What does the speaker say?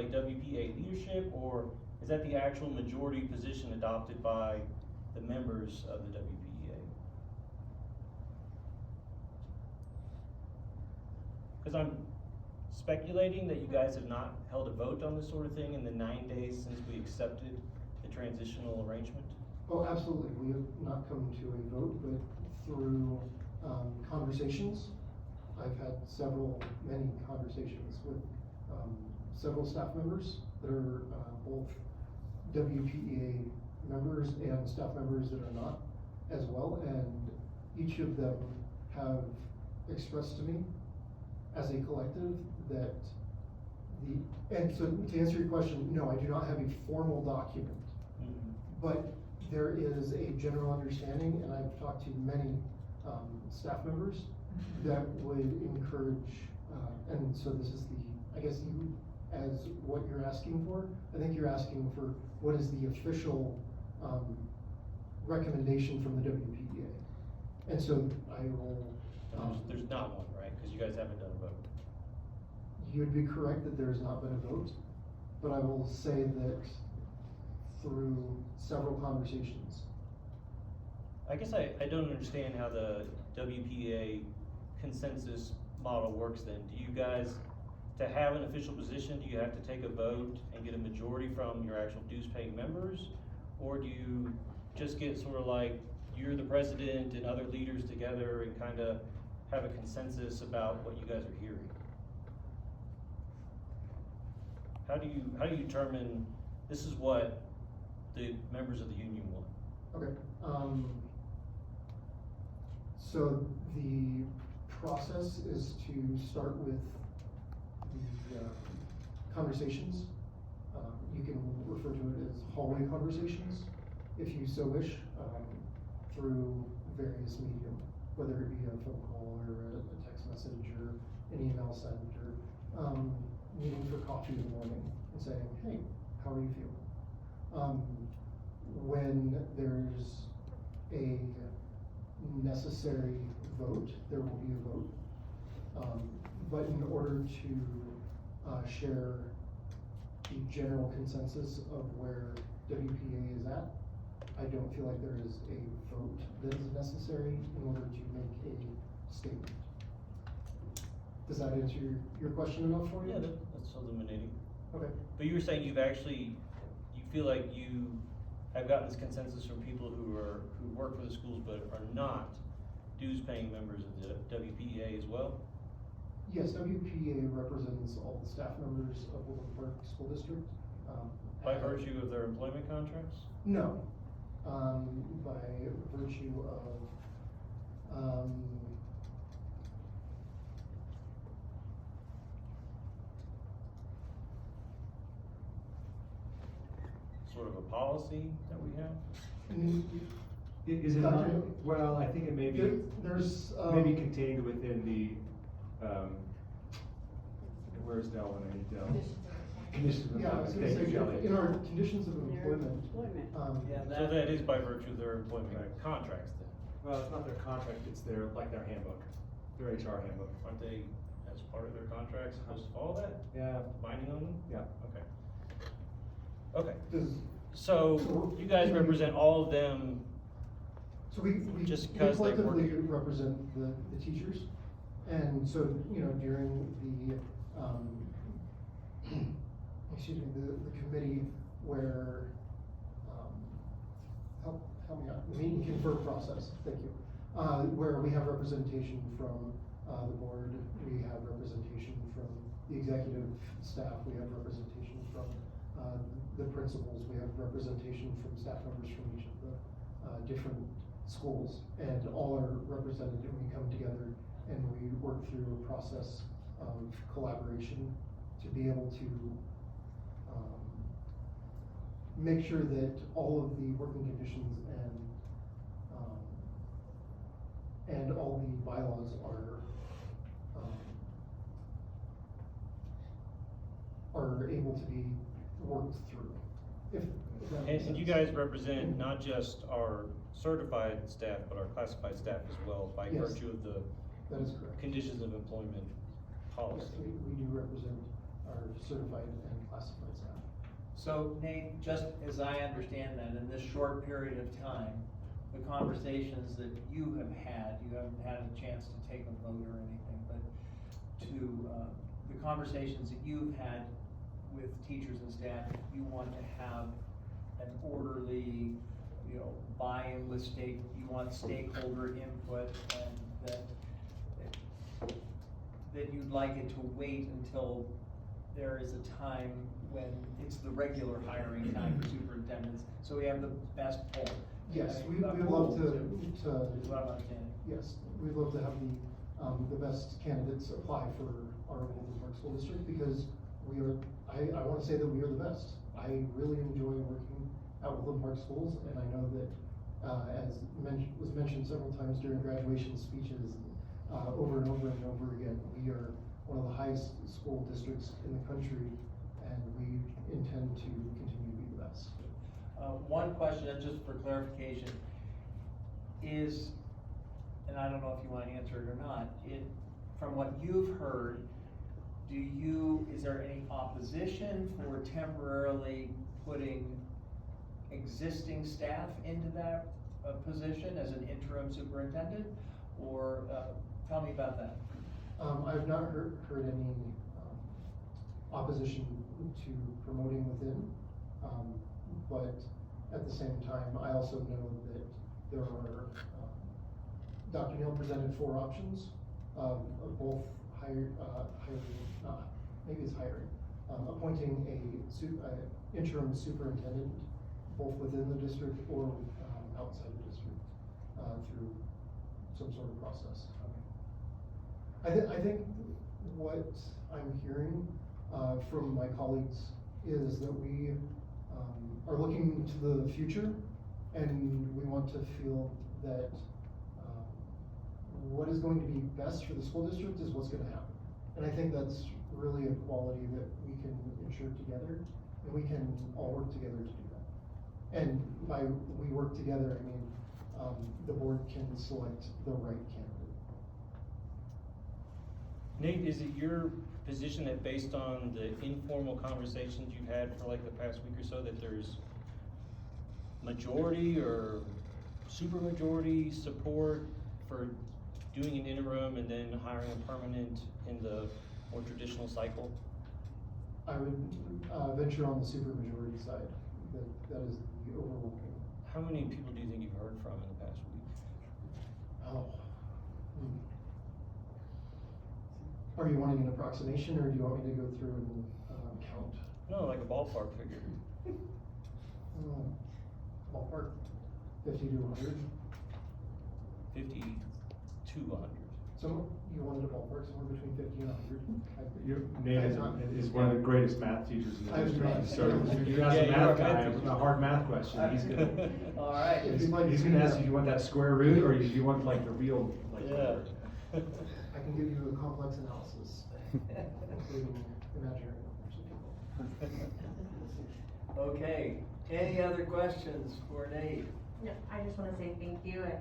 like WPA leadership, or is that the actual majority position adopted by the members of the WPA? Because I'm speculating that you guys have not held a vote on this sort of thing in the 9 days since we accepted the transitional arrangement. Oh, absolutely. We have not come to a vote, but through conversations, I've had many conversations with several staff members that are both WPEA members and staff members that are not as well, and each of them have expressed to me as a collective that and so to answer your question, no, I do not have a formal document, but there is a general understanding, and I've talked to many staff members that would encourage, and so this is I guess as what you're asking for, I think you're asking for what is the official recommendation from the WPEA. And so I will... there's not one, right? Because you guys haven't done a vote. You would be correct that there has not been a vote, but I will say that through several conversations. I guess I don't understand how the WPA consensus model works then. Do you guys, to have an official position, do you have to take a vote and get a majority from your actual dues paying members? Or do you just get sort of like, you're the president and other leaders together and kind of have a consensus about what you guys are hearing? How do you determine this is what the members of the union want? Okay. So the process is to start with the conversations. You can refer to it as hallway conversations, if you so wish, through various medium, whether it be a phone call or a text message or an email sent or meeting for coffee in the morning and saying, hey, how are you feeling? When there's a necessary vote, there will be a vote. But in order to share the general consensus of where WPA is at, I don't feel like there is a vote that is necessary in order to make a statement. Does that answer your question enough for you? Yeah, that's illuminating. Okay. But you were saying you feel like you have gotten this consensus from people who work for the schools but are not dues paying members of the WPEA as well? Yes, WPEA represents all the staff members of Woodland Park School District. By virtue of their employment contracts? No, by virtue of Sort of a policy that we have? Is it not? Well, I think it may be there's maybe contained within the where's Del when I need Del? Conditions of yeah, I was employment. gonna Thank say, you, Kelly. in our conditions of employment. So that is by virtue of their employment contracts then? Well, it's not their contract, it's their handbook, their HR handbook. Aren't they, as part of their contracts, supposed to follow that? Yeah. Binding on them? Yeah. Okay. Okay. So you guys represent all of them. So we Just 'cause they work collectively here. represent the teachers, and so, you know, during the, excuse me, the committee where, help me out, meet and confer process, thank you, where we have representation from the board, we have representation from the executive staff, we have representation from the principals, we have representation from staff members from each of the different schools, and all are represented, and we come together and we work through a process of collaboration to be able to make sure that all of the working conditions and all the bylaws are able to be worked through. If that makes And you sense. guys represent not just our certified staff, but our classified staff as well, by Yes. virtue of the That is correct. conditions of employment policy. Yes, we do represent our certified and classified staff. So Nate, just as I understand that, in this short period of time, the conversations that you haven't had a chance to take a vote or anything, but the conversations that you've had with teachers and staff, you want to have an orderly, buy-in with you want stakeholder input, and that you'd like it to wait until there is a time when it's the regular hiring time for superintendents, so we have the best poll. Yes, we'd love Is what I'm understanding. yes, we'd love to have the best candidates apply for our Woodland Park School District, because I wanna say that we are the best. I really enjoy working at Woodland Park Schools, and I know that, as was mentioned several times during graduation speeches, over and over and over again, we are one of the highest school districts in the country, and we intend to continue to be the best. One question, and just for clarification, is, and I don't know if you wanna answer it or not, from what you've heard, is there any opposition for temporarily putting existing staff into that position as an interim superintendent? Or, tell me about that. I've not heard any opposition to promoting within, but at the same time, I also know that there are, Dr. Neal presented 4 options, both appointing a interim superintendent, both within the district or outside the district, through some sort of process. I think what I'm hearing from my colleagues is that we are looking to the future, and we want to feel that what is going to be best for the school district is what's going to happen. And I think that's really a quality that we can ensure together, and we can all work together to do that. And by we work together, I mean the board can select the right candidate. Nate, is it your position that based on the informal conversations you've had for like the past week or so, that there's majority or supermajority support for doing an interim and then hiring a permanent in the more traditional cycle? I would venture on the supermajority side. That is the overwhelming. How many people do you think you've heard from in the past week? Oh. Are you wanting an approximation, or do you want me to go through and count? No, like a ballpark figure. Ballpark, 50 to 100. 50 to 100. So you wanted a ballpark somewhere between 50 and 100. Nate is one of the greatest math teachers in the I district, was so not. if you ask Yeah, a you are math a guy math teacher. a hard math question, he's gonna, All right. If you'd like he's to gonna see ask that. you, do you want that square root, or do you want like the real, like? Yeah. I can give you a complex analysis, including imaginary numbers. Okay, any other questions for Nate? No, I just wanna say thank you, and